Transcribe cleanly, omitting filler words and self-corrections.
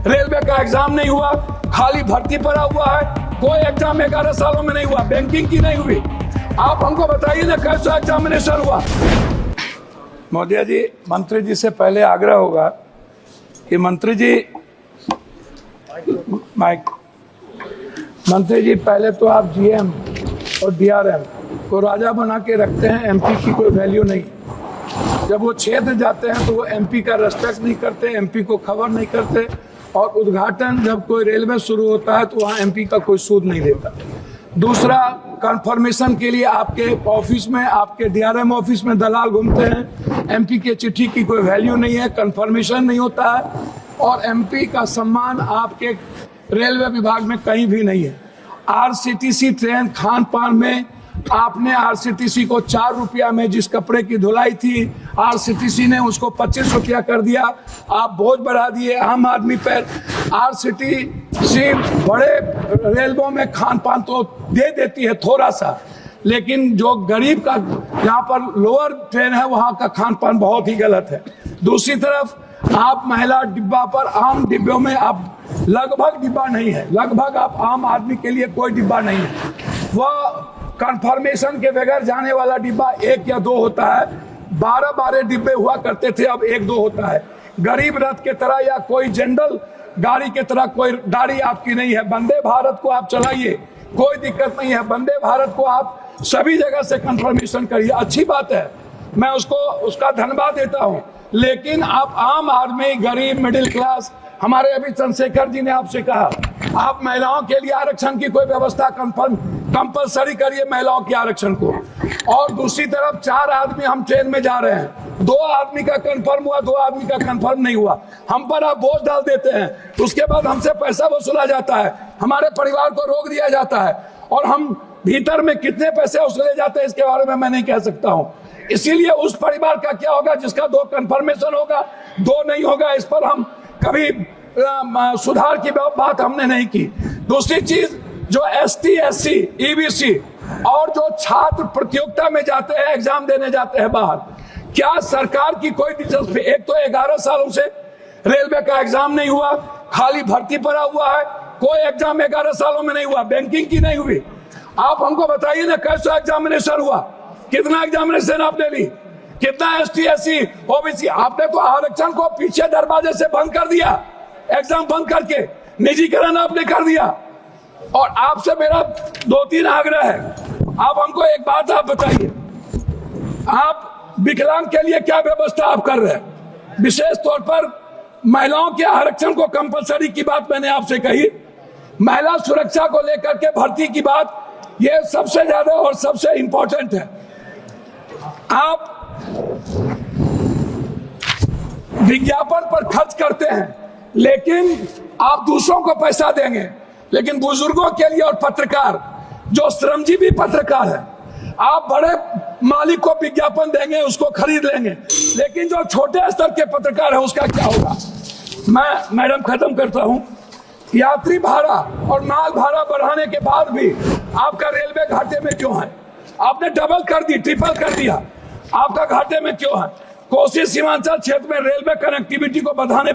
Railway का exam नहीं हुआ, खाली भर्ती पड़ा हुआ है। कोई एग्जाम 11 सालों में नहीं हुआ, बैंकिंग की नहीं हुई। आप हमको बताइए ना कैसा एग्जामिनेशन हुआ। मोदी जी, मंत्री जी से पहले आग्रह होगा कि मंत्री जी पहले तो आप जीएम और डीआरएम को राजा बना के रखते हैं, एमपी की कोई वैल्यू नहीं। जब वो क्षेत्र जाते हैं तो वो एमपी का रेस्पेक्ट नहीं करते, एमपी को खबर नहीं करते, और उद्घाटन जब कोई रेलवे शुरू होता है तो वहाँ एमपी का कोई सूद नहीं देता। दूसरा, कंफर्मेशन के लिए आपके ऑफिस में, आपके डीआरएम ऑफिस में दलाल घूमते हैं। एमपी के चिट्ठी की कोई वैल्यू नहीं है, कंफर्मेशन नहीं होता है, और एमपी का सम्मान आपके रेलवे विभाग में कहीं भी नहीं है। आरसीटीसी ट्रेन खान पान में आपने आरसीटीसी को 4 रुपया में जिस कपड़े की धुलाई थी, आरसीटीसी ने उसको 25 रुपया कर दिया। आप बोझ बढ़ा दिए आम आदमी पर। आरसीटीसी बड़े रेलवों में खान पान तो दे देती है थोड़ा सा, लेकिन जो गरीब का यहाँ पर लोअर ट्रेन है वहाँ का खान पान बहुत ही गलत है। दूसरी तरफ आप महिला डिब्बा पर, आम डिब्बों में आप लगभग डिब्बा नहीं है, लगभग आप आम आदमी के लिए कोई डिब्बा नहीं है। वह कंफर्मेशन के बगैर जाने वाला डिब्बा 1 या 2 होता है। 12 डिब्बे हुआ करते थे, अब 1-2 होता है। गरीब रथ के तरह या कोई जनरल गाड़ी के तरह कोई गाड़ी आपकी नहीं है। वंदे भारत को आप चलाइए, कोई दिक्कत नहीं है। वंदे भारत को आप सभी जगह से कंफर्मेशन करिए, अच्छी बात है, मैं उसका धन्यवाद देता हूँ। लेकिन आप आम आदमी, गरीब, मिडिल क्लास, हमारे अभी चंद्रशेखर जी ने आपसे कहा आप महिलाओं के लिए आरक्षण की कोई व्यवस्था कंपलसरी करिए, महिलाओं के आरक्षण को। और दूसरी तरफ 4 आदमी हम ट्रेन में जा रहे हैं, 2 आदमी का कंफर्म हुआ, 2 आदमी का कंफर्म नहीं हुआ, हम पर आप बोझ डाल देते हैं। उसके बाद हमसे पैसा वसूला जाता है, हमारे परिवार को रोक दिया जाता है, और हम भीतर में कितने पैसे वसूले जाते हैं इसके बारे में मैं नहीं कह सकता हूँ। इसीलिए उस परिवार का क्या होगा जिसका 2 कंफर्मेशन होगा, 2 नहीं होगा, इस पर हम कभी सुधार की बात हमने नहीं की। दूसरी चीज, जो एसटी, एससी, ईबीसी और जो छात्र प्रतियोगिता में जाते हैं, एग्जाम देने जाते हैं बाहर, क्या सरकार की कोई दिलचस्पी? एक तो 11 सालों से रेलवे का एग्जाम नहीं हुआ, खाली भर्ती पड़ा हुआ है। कोई एग्जाम 11 सालों में नहीं हुआ, बैंकिंग की नहीं हुई। आप हमको बताइए ना कैसा एग्जामिनेशन हुआ, कितना एग्जामिनेशन आपने ली, कितना एसटी, एससी, ओबीसी? आपने तो आरक्षण को पीछे दरवाजे से बंद कर दिया, एग्जाम बंद करके निजीकरण आपने कर दिया। और आपसे मेरा 2-3 आग्रह है, आप हमको एक बात आप बताइए, आप विकलांग के लिए क्या व्यवस्था आप कर रहे हैं? विशेष तौर पर महिलाओं के आरक्षण को कंपलसरी की बात मैंने आपसे कही, महिला सुरक्षा को लेकर के भर्ती की बात, ये सबसे ज्यादा और सबसे इंपॉर्टेंट है। आप विज्ञापन पर खर्च करते हैं, लेकिन आप दूसरों को पैसा देंगे, लेकिन बुजुर्गों के लिए और पत्रकार, जो श्रमजीवी पत्रकार है, आप बड़े मालिक को विज्ञापन देंगे, उसको खरीद लेंगे, लेकिन जो छोटे स्तर के पत्रकार है उसका क्या होगा? मैं मैडम खत्म करता हूं। यात्री भाड़ा और माल भाड़ा बढ़ाने के बाद भी आपका रेलवे घाटे में क्यों है? आपने डबल कर दी, ट्रिपल कर दिया, आपका घाटे में क्यों है? कोसी सीमांचल क्षेत्र में रेलवे कनेक्टिविटी को बढ़ाने